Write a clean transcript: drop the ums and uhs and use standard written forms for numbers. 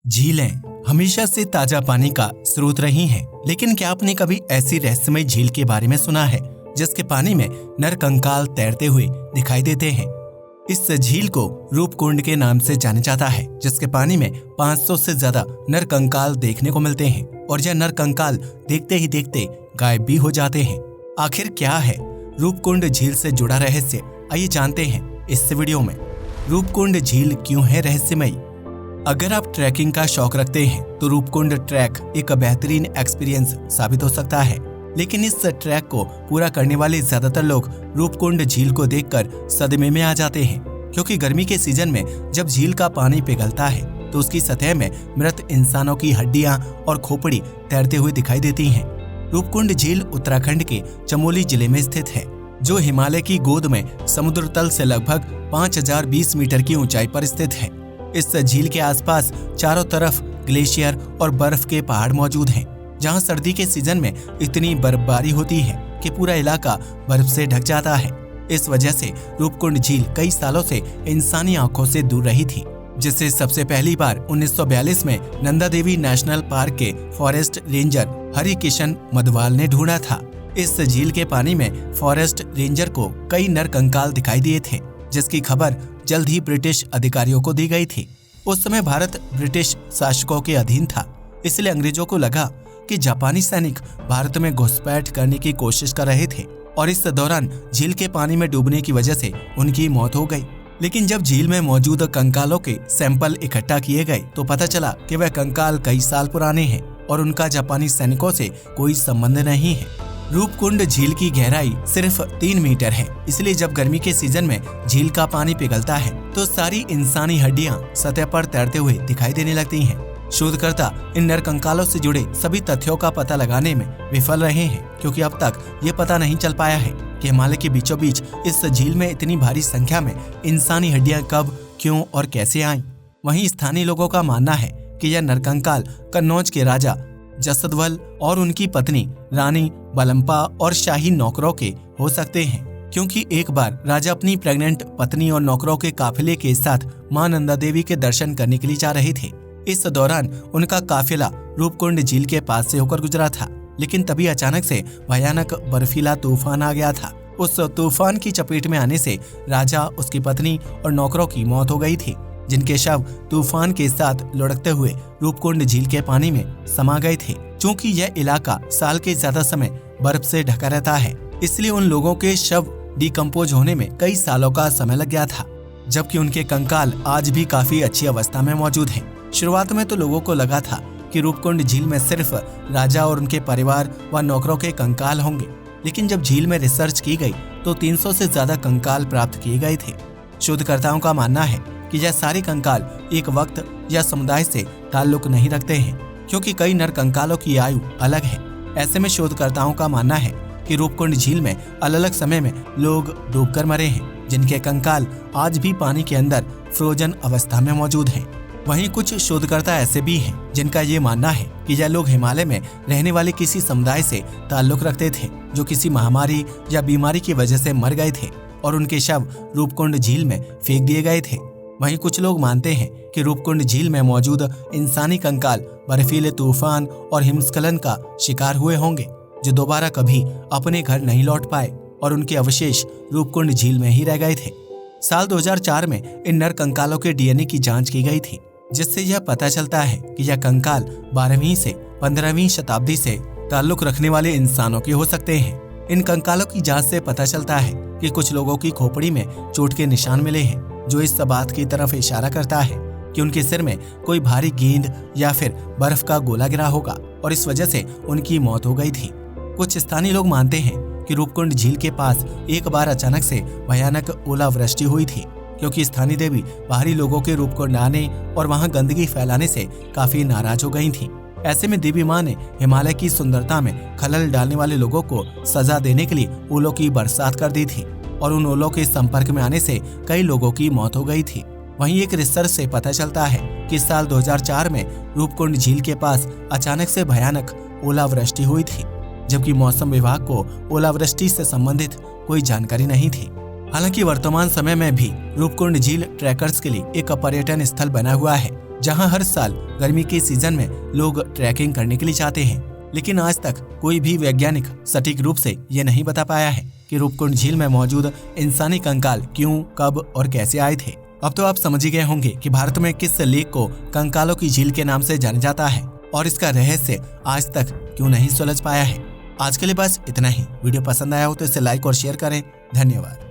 झीलें हमेशा से ताजा पानी का स्रोत रही हैं, लेकिन क्या आपने कभी ऐसी रहस्यमय झील के बारे में सुना है जिसके पानी में नर कंकाल तैरते हुए दिखाई देते हैं। इस झील को रूपकुंड के नाम से जाना जाता है, जिसके पानी में 500 से ज्यादा नर कंकाल देखने को मिलते हैं और यह नर कंकाल देखते ही देखते गायब भी हो जाते हैं। आखिर क्या है रूपकुंड झील से जुड़ा रहस्य, आइए जानते हैं इस वीडियो में। रूपकुंड झील क्यों है रहस्यमयी? अगर आप ट्रैकिंग का शौक रखते हैं तो रूपकुंड ट्रैक एक बेहतरीन एक्सपीरियंस साबित हो सकता है, लेकिन इस ट्रैक को पूरा करने वाले ज्यादातर लोग रूपकुंड झील को देखकर सदमे में आ जाते हैं, क्योंकि गर्मी के सीजन में जब झील का पानी पिघलता है तो उसकी सतह में मृत इंसानों की हड्डियां और खोपड़ी तैरते हुए दिखाई देती हैं। रूपकुंड झील उत्तराखंड के चमोली जिले में स्थित है, जो हिमालय की गोद में समुद्र तल से लगभग 5020 मीटर की ऊंचाई पर स्थित है। इस झील के आसपास चारों तरफ ग्लेशियर और बर्फ के पहाड़ मौजूद हैं, जहां सर्दी के सीजन में इतनी बर्फबारी होती है कि पूरा इलाका बर्फ से ढक जाता है। इस वजह से रूपकुंड झील कई सालों से इंसानी आंखों से दूर रही थी, जिसे सबसे पहली बार 1942 में नंदा देवी नेशनल पार्क के फॉरेस्ट रेंजर हरि किशन मधवाल ने ढूंढा था। इस झील के पानी में फॉरेस्ट रेंजर को कई नर कंकाल दिखाई दिए थे, जिसकी खबर जल्द ही ब्रिटिश अधिकारियों को दी गई थी। उस समय भारत ब्रिटिश शासकों के अधीन था, इसलिए अंग्रेजों को लगा कि जापानी सैनिक भारत में घुसपैठ करने की कोशिश कर रहे थे और इस दौरान झील के पानी में डूबने की वजह से उनकी मौत हो गई। लेकिन जब झील में मौजूद कंकालों के सैंपल इकट्ठा किए गए तो पता चला कि वह कंकाल कई साल पुराने हैं और उनका जापानी सैनिकों से कोई संबंध नहीं है। रूपकुंड झील की गहराई सिर्फ 3 मीटर है, इसलिए जब गर्मी के सीजन में झील का पानी पिघलता है तो सारी इंसानी हड्डियां सतह पर तैरते हुए दिखाई देने लगती हैं। शोधकर्ता इन नर कंकालों से जुड़े सभी तथ्यों का पता लगाने में विफल रहे हैं, क्योंकि अब तक ये पता नहीं चल पाया है कि हिमालय के बीचों बीच इस झील में इतनी भारी संख्या में इंसानी हड्डियां कब, क्यों और कैसे आईं। वहीं स्थानीय लोगों का मानना है कि यह नर कंकाल कन्नौज के राजा जसदवल और उनकी पत्नी रानी बलम्पा और शाही नौकरों के हो सकते हैं, क्योंकि एक बार राजा अपनी प्रेग्नेंट पत्नी और नौकरों के काफिले के साथ मां नंदा देवी के दर्शन करने के लिए जा रहे थे। इस दौरान उनका काफिला रूपकुंड झील के पास से होकर गुजरा था, लेकिन तभी अचानक से भयानक बर्फीला तूफान आ गया था। उस तूफान की चपेट में आने से राजा, उसकी पत्नी और नौकरों की मौत हो गई थी, जिनके शव तूफान के साथ लुढ़कते हुए रूपकुंड झील के पानी में समा गए थे। चूंकि यह इलाका साल के ज्यादा समय बर्फ से ढका रहता है, इसलिए उन लोगों के शव डिकम्पोज होने में कई सालों का समय लग गया था, जबकि उनके कंकाल आज भी काफी अच्छी अवस्था में मौजूद हैं। शुरुआत में तो लोगों को लगा था कि रूपकुंड झील में सिर्फ राजा और उनके परिवार व नौकरों के कंकाल होंगे, लेकिन जब झील में रिसर्च की गई तो 300 से ज्यादा कंकाल प्राप्त किए गए थे। शोधकर्ताओं का मानना है कि यह सारे कंकाल एक वक्त या समुदाय से ताल्लुक नहीं रखते हैं, क्योंकि कई नर कंकालों की आयु अलग है। ऐसे में शोधकर्ताओं का मानना है कि रूपकुंड झील में अलग अलग समय में लोग डूबकर मरे हैं, जिनके कंकाल आज भी पानी के अंदर फ्रोजन अवस्था में मौजूद हैं। वहीं कुछ शोधकर्ता ऐसे भी हैं जिनका ये मानना है कि यह लोग हिमालय में रहने वाले किसी समुदाय से ताल्लुक रखते थे, जो किसी महामारी या बीमारी की वजह से मर गए थे और उनके शव रूपकुंड झील में फेंक दिए गए थे। वहीं कुछ लोग मानते हैं कि रूपकुंड झील में मौजूद इंसानी कंकाल बर्फीले तूफान और हिमस्खलन का शिकार हुए होंगे, जो दोबारा कभी अपने घर नहीं लौट पाए और उनके अवशेष रूपकुंड झील में ही रह गए थे। साल 2004 में इन नर कंकालों के डीएनए की जांच की गई थी, जिससे यह पता चलता है कि यह कंकाल 12वीं से 15वीं शताब्दी से ताल्लुक रखने वाले इंसानों के हो सकते हैं। इन कंकालों की जांच से पता चलता है कि कुछ लोगों की खोपड़ी में चोट के निशान मिले हैं, जो इस बात की तरफ इशारा करता है कि उनके सिर में कोई भारी गेंद या फिर बर्फ का गोला गिरा होगा और इस वजह से उनकी मौत हो गई थी। कुछ स्थानीय लोग मानते हैं कि रूपकुंड झील के पास एक बार अचानक से भयानक ओलावृष्टि हुई थी, क्योंकि स्थानीय देवी बाहरी लोगों के रूपकुंड आने और वहां गंदगी फैलाने से काफी नाराज हो गई थी। ऐसे में देवी मां ने हिमालय की सुंदरता में खलल डालने वाले लोगों को सजा देने के लिए ओलों की बरसात कर दी थी और उन ओलों के संपर्क में आने से कई लोगों की मौत हो गई थी। वहीं एक रिसर्च से पता चलता है कि साल 2004 में रूपकुंड झील के पास अचानक से भयानक ओलावृष्टि हुई थी, जबकि मौसम विभाग को ओलावृष्टि से संबंधित कोई जानकारी नहीं थी। हालांकि वर्तमान समय में भी रूपकुंड झील ट्रैकर्स के लिए एक पर्यटन स्थल बना हुआ है, जहां हर साल गर्मी के सीजन में लोग ट्रैकिंग करने के लिए जाते हैं। लेकिन आज तक कोई भी वैज्ञानिक सटीक रूप से ये नहीं बता पाया है कि रूपकुंड झील में मौजूद इंसानी कंकाल क्यों, कब और कैसे आए थे। अब तो आप समझ ही गए होंगे कि भारत में किस लेक को कंकालों की झील के नाम से जाना जाता है और इसका रहस्य आज तक क्यों नहीं सुलझ पाया है। आज के लिए बस इतना ही। वीडियो पसंद आया हो तो इसे लाइक और शेयर करें। धन्यवाद।